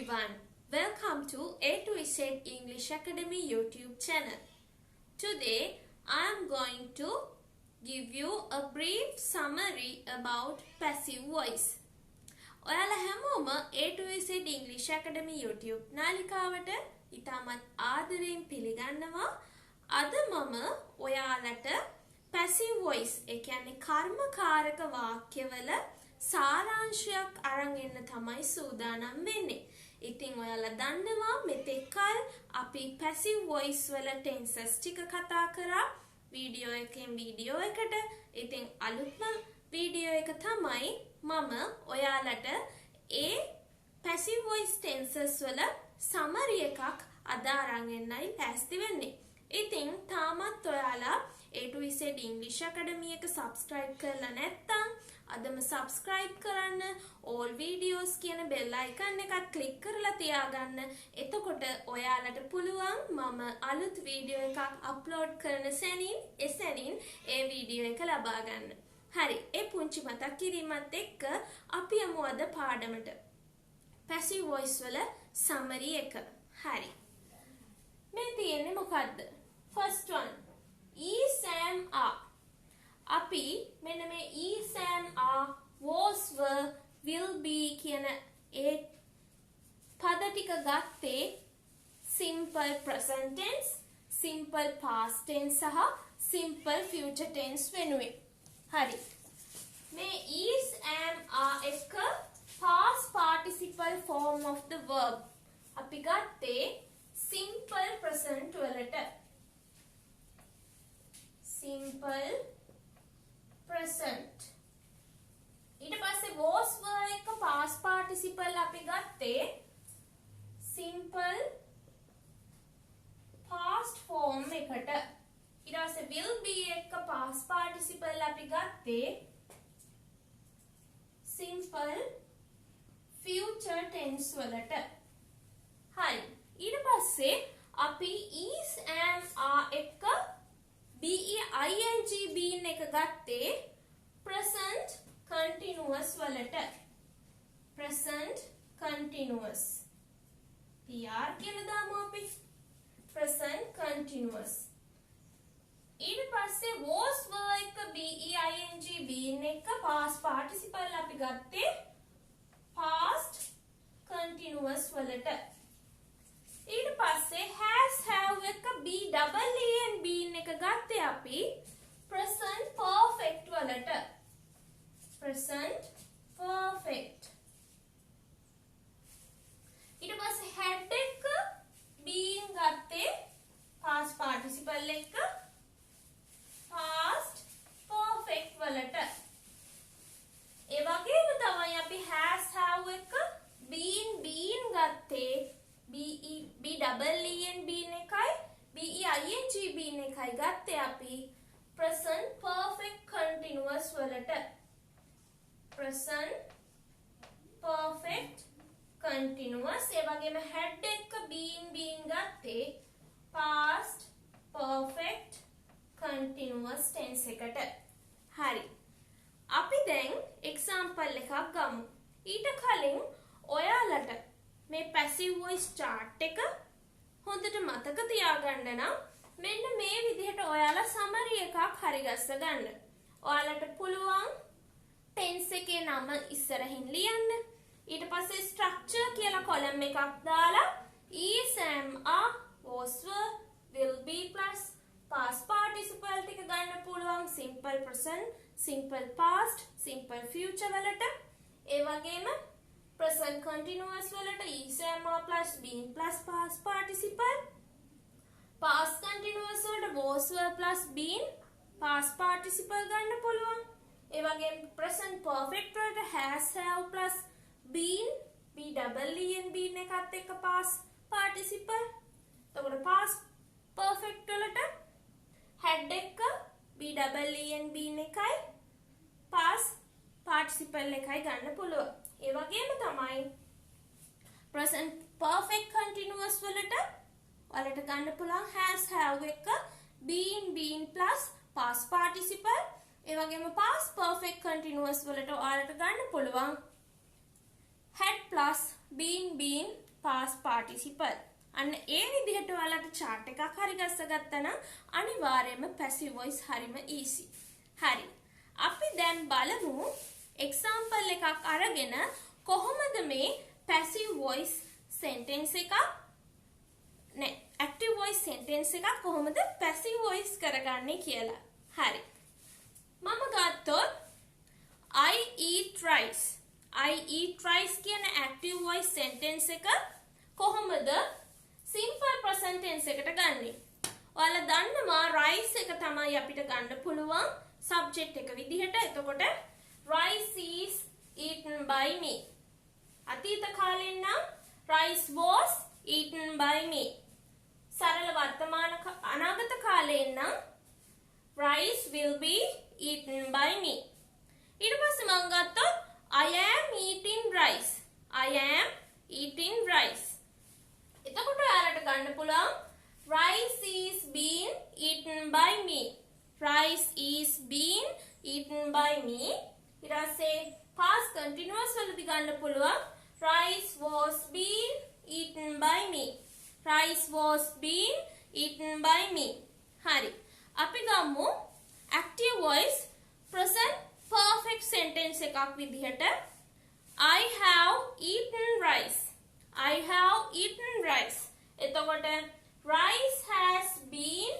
everyone, welcome to A to Z English Academy YouTube channel. Today I am going to give you a brief summary about passive voice. ඔයාලා හැමෝම A to Z English Academy YouTube නාලිකාවට ඉතාමත් ආදරයෙන් පිළිගන්නවා. අද මම ඔයාලට passive voice ඒ කියන්නේ කර්මකාරක වාක්‍යවල සාරාංශයක් අරන් එන්න තමයි සූදානම් වෙන්නේ. ඉතින් ඔයාලා දන්නවා මෙතෙක්කල් අපි passive voice වල tenses ටික කතා කරා වීඩියෝ එකෙන් වීඩියෝ එකට. ඉතින් අලුත්ම වීඩියෝ එක තමයි මම ඔයාලට ඒ passive voice tenses වල summary එකක් අද අරන් එන්නයි ලෑස්ති වෙන්නේ. ඉතින් තාමත් ඔයාලා A to Z English Academy එක subscribe කරලා නැත්නම් අදම subscribe කරන්න, all videos කියන bell icon එකත් click කරලා තියාගන්න. එතකොට ඔයාලට පුළුවන් මම අලුත් වීඩියෝ එකක් upload කරන සැනින් ඒ වීඩියෝ එක ලබා ගන්න. හරි, ඒ පුංචි මතක් කිරීමත් එක්ක අපි යමු අද පාඩමට. passive voice වල summary එක. හරි. මේ තියෙන්නේ මොකද්ද? first one, is and are. අපි මෙන්න මේ is and are, was, were, will be කියන ඒ පද ටික ගත්තේ simple present tense, simple past tense සහ simple future tense වෙනුවෙන්. හරි. මේ is and are එක past participle form of the verb. අපි ගත්තේ simple present වලට. simple present. ඊට පස්සේ was, were එක past participle අපි ගත්තේ simple past form එකට. ඊට පස්සේ will be එක past participle අපි ගත්තේ simple future tense වලට. හරි. ඊට පස්සේ අපි is and are එක be ing been එක ගත්තේ present continuous වලට. present continuous. PR කියලා දාමු අපි. present continuous. ඊට පස්සේ was, were එක be ing been එක past participle අපි ගත්තේ past continuous වලට. ඊට පස්සේ has, have එක be double e and been එක ගත්තේ අපි present perfect වලට. present perfect. ඊට පස්සේ had එක been ගත්තේ past participle එක past perfect වලට. ඒ වගේම තමයි අපි has, have එක been ගත්තේ be double e and been එකයි be ing been එකයි ගත්තේ අපි present perfect continuous වලට. present perfect continuous. ඒ වගේම had එක been ගත්තේ past perfect continuous tense එකට. හරි. අපි දැන් example එකක් ගමු. ඊට කලින් ඔයාලට මේ passive voice chart එක හොඳට මතක තියාගන්න නම් මෙන්න මේ විදිහට ඔයාලා summary එකක් හරිගස්ස ගන්න. ඔයාලට පුළුවන් tense එකේ නම ඉස්සරහින් ලියන්න. ඊට පස්සේ structure කියලා column එකක් දාලා is, am, are, was, were, will be plus past participle ටික ගන්න පුළුවන් simple present, simple past, simple future වලට. ඒ වගේම present continuous වලට is, am, are plus been plus past participle. past continuous වලට was, were plus been past participle ගන්න පුළුවන්. ඒ වගේම present perfect වලට has, have plus been be double e and been එකත් එක්ක past participle. එතකොට past perfect වලට had එක be double e and been එකයි past participle එකයි ගන්න පුළුවන්. ඒ වගේම තමයි present perfect continuous වලට ඔයාලට ගන්න පුළුවන් has, have එක been plus past participle. ඒ වගේම past perfect continuous වලට ඔයාලට ගන්න පුළුවන් had plus been past participle. අන්න ඒ විදිහට ඔයාලට chart එකක් හරි ගස්ස ගත්තා නම් අනිවාර්යයෙන්ම passive voice හරිම easy. හරි. අපි දැන් බලමු example එකක් අරගෙන කොහොමද මේ passive voice sentence එකක් active voice sentence එකක් කොහොමද passive voice කරගන්නේ කියලා. හරි. මම ගත්තොත් I eat rice. I eat rice කියන active voice sentence එක කොහොමද simple present tense එකට ගන්නෙ? ඔයාලා දන්නවා rice එක තමයි අපිට ගන්න පුළුවන් subject එක විදිහට. එතකොට rice is eaten by me. අතීත කාලෙන් නම් rice was eaten by me. සරල වර්තමාන අනාගත කාලයෙන් නම් rice will be eaten by me. ඊට පස්සේ මම ගත්තොත් I am eating rice. I am eating rice. එතකොට ඔයාලට ගන්න පුළුවන් rice is being eaten by me. Rice is being eaten by me. ඊට පස්සේ past continuous වලදී ගන්න පුළුවන් rice was being eaten by me. Rice was being eaten by me. හරි. අපි ගමු active voice present perfect sentence එකක් විදිහට I have eaten rice. I have eaten rice. එතකොට rice has been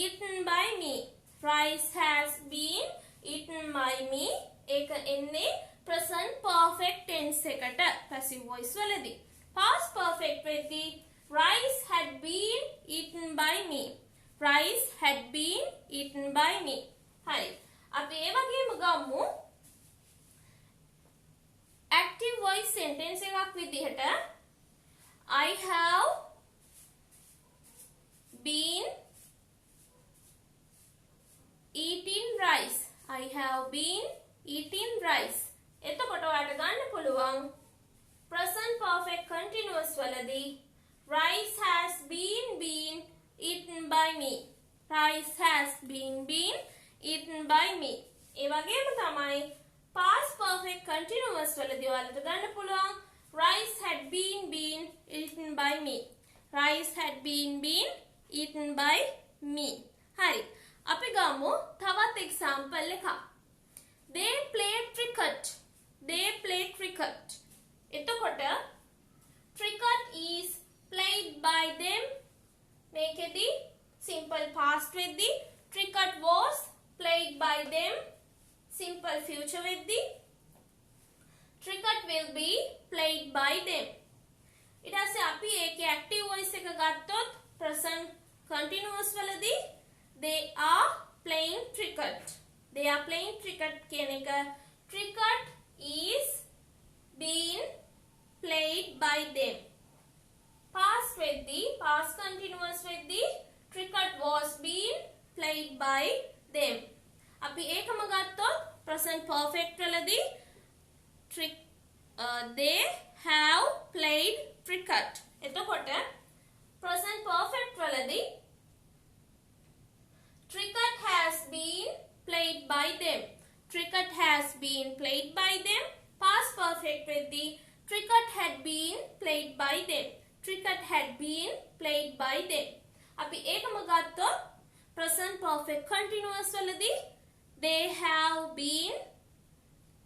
eaten by me. Rice has been eaten by me. ඒක එන්නේ present perfect tense එකට passive voice වලදී. past perfect වෙද්දී rice had been eaten by me. Rice had been eaten by me. හරි. අපි ඒ වගේම ගමු active voice sentence එකක් විදිහට I have been eating rice. I have been eating rice. එතකොට ඔයාලට ගන්න පුළුවන් present perfect continuous වලදී rice has been eaten by me. Rice has been eaten by me. ඒ වගේම තමයි past perfect continuous වලදී ඔයාලට ගන්න පුළුවන් rice had been eaten by me. Rice had been eaten by me. හරි. අපි ගමු තවත් example එකක්. They play cricket. They play cricket. එතකොට cricket is played by them. මේකෙදි simple past වෙද්දී cricket was played by them. Simple future වෙද්දී cricket will be played by them. ඊට පස්සේ අපි ඒකේ active voice එක ගත්තොත් present continuous වලදී they are playing cricket. They are playing cricket කියන එක cricket is being played by them. past වෙද්දී past continuous වෙද්දී cricket was being played by them. අපි ඒකම ගත්තොත් present perfect වලදී they have played cricket. එතකොට present perfect වලදී cricket has been played by them. Cricket has been played by them. past perfect වෙද්දී cricket had been played by them. Cricket had been played by them. අපි ඒකම ගත්තොත් present perfect continuous වලදී they have been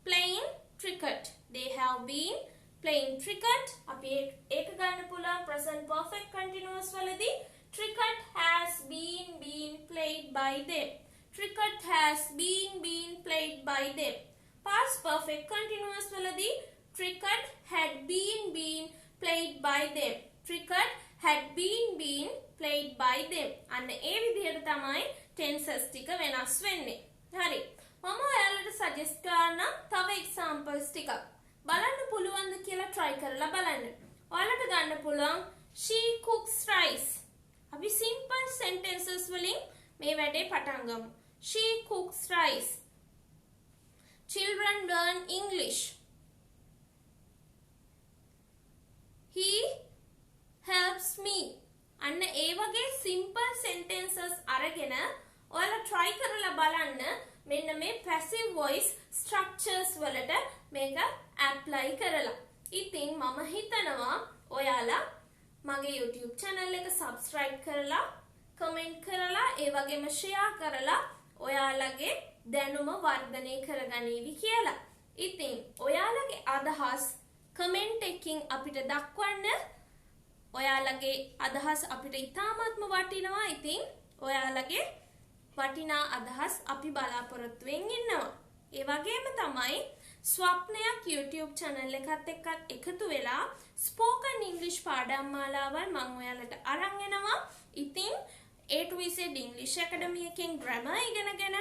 playing cricket. They have been playing cricket. අපි ඒක ගන්න පුළුවන් present perfect continuous වලදී cricket has been played by them. Cricket has been played by them. past perfect continuous වලදී cricket had been played by them. Cricket had been played by them. අන්න ඒ විදිහට තමයි tenses ටික වෙනස් වෙන්නේ. හරි. මම ඔයාලට suggest කරනවා තව examples ටිකක්. බලන්න පුළුවන්ද කියලා try කරලා බලන්න. ඔයාලට ගන්න පුළුවන් she cooks rice. අපි simple sentences වලින් මේ වැඩේ පටන් ගමු. She cooks rice. Children learn English. He helps me. අන්න ඒ වගේ simple sentences අරගෙන ඔයාලා try කරලා බලන්න මෙන්න මේ passive voice structures වලට මේක apply කරලා. ඉතින් මම හිතනවා ඔයාලා මගේ YouTube channel එක subscribe කරලා comment කරලා ඒ වගේම share කරලා ඔයාලගේ දැනුම වර්ධනය කරගනීවි කියලා. ඉතින් ඔයාලගේ අදහස් comment එකකින් අපිට දක්වන්න. ඔයාලගේ අදහස් අපිට ඉතාමත්ම වටිනවා. ඉතින් ඔයාලගේ වටිනා අදහස් අපි බලාපොරොත්තුෙන් ඉන්නවා. ඒ වගේම තමයි ස්වප්නයක් YouTube channel එකත් එක්කත් එකතු වෙලා spoken English පාඩම් මාලාවල් මම ඔයාලට අරන් එනවා. ඉතින් A to Z English Academy එකෙන් grammar ඉගෙනගෙන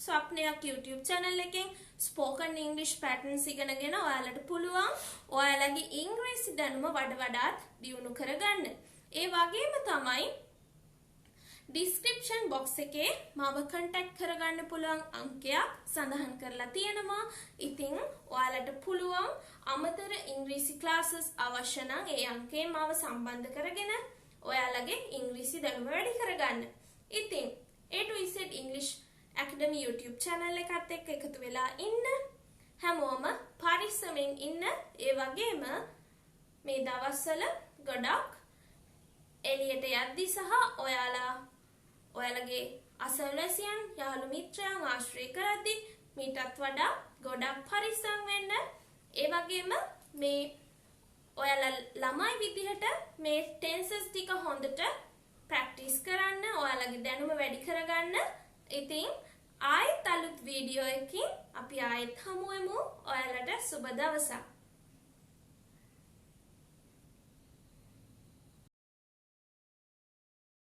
ස්වප්නයක් YouTube channel එකෙන් spoken English patterns ඉගෙනගෙන ඔයාලට පුළුවන් ඔයාලගේ ඉංග්‍රීසි දැනුම වඩාත් දියුණු කරගන්න. ඒ වගේම තමයි description box එකේ මාව contact කරගන්න පුළුවන් අංකයක් සඳහන් කරලා තියෙනවා. ඉතින් ඔයාලට පුළුවන් අමතර ඉංග්‍රීසි classes අවශ්‍ය නම් ඒ අංකේ මාව සම්බන්ධ කරගෙන ඔයාලගේ ඉංග්‍රීසි දැනුම වැඩි කරගන්න. ඉතින් A to Z English Academy YouTube channel එකත් එක්ක එකතු වෙලා ඉන්න. හැමෝම පරිස්සමෙන් ඉන්න. ඒ වගේම මේ දවස්වල ගොඩක් එළියට යද්දි සහ ඔයාලගේ අසල්වැසියන් යාළු මිත්‍රයන් ආශ්‍රය කරද්දී මීටත් වඩා ගොඩක් පරිස්සම් වෙන්න. ඒ වගේම මේ ඔයාලා ළමයි විදිහට මේ tenses ටික හොඳට practice කරන්න. ඔයාලගේ දැනුම වැඩි කරගන්න. ඉතින් ආයෙත් අලුත් වීඩියෝ එකකින් අපි ආයෙත් හමු වෙමු. ඔයාලට සුබ දවසක්.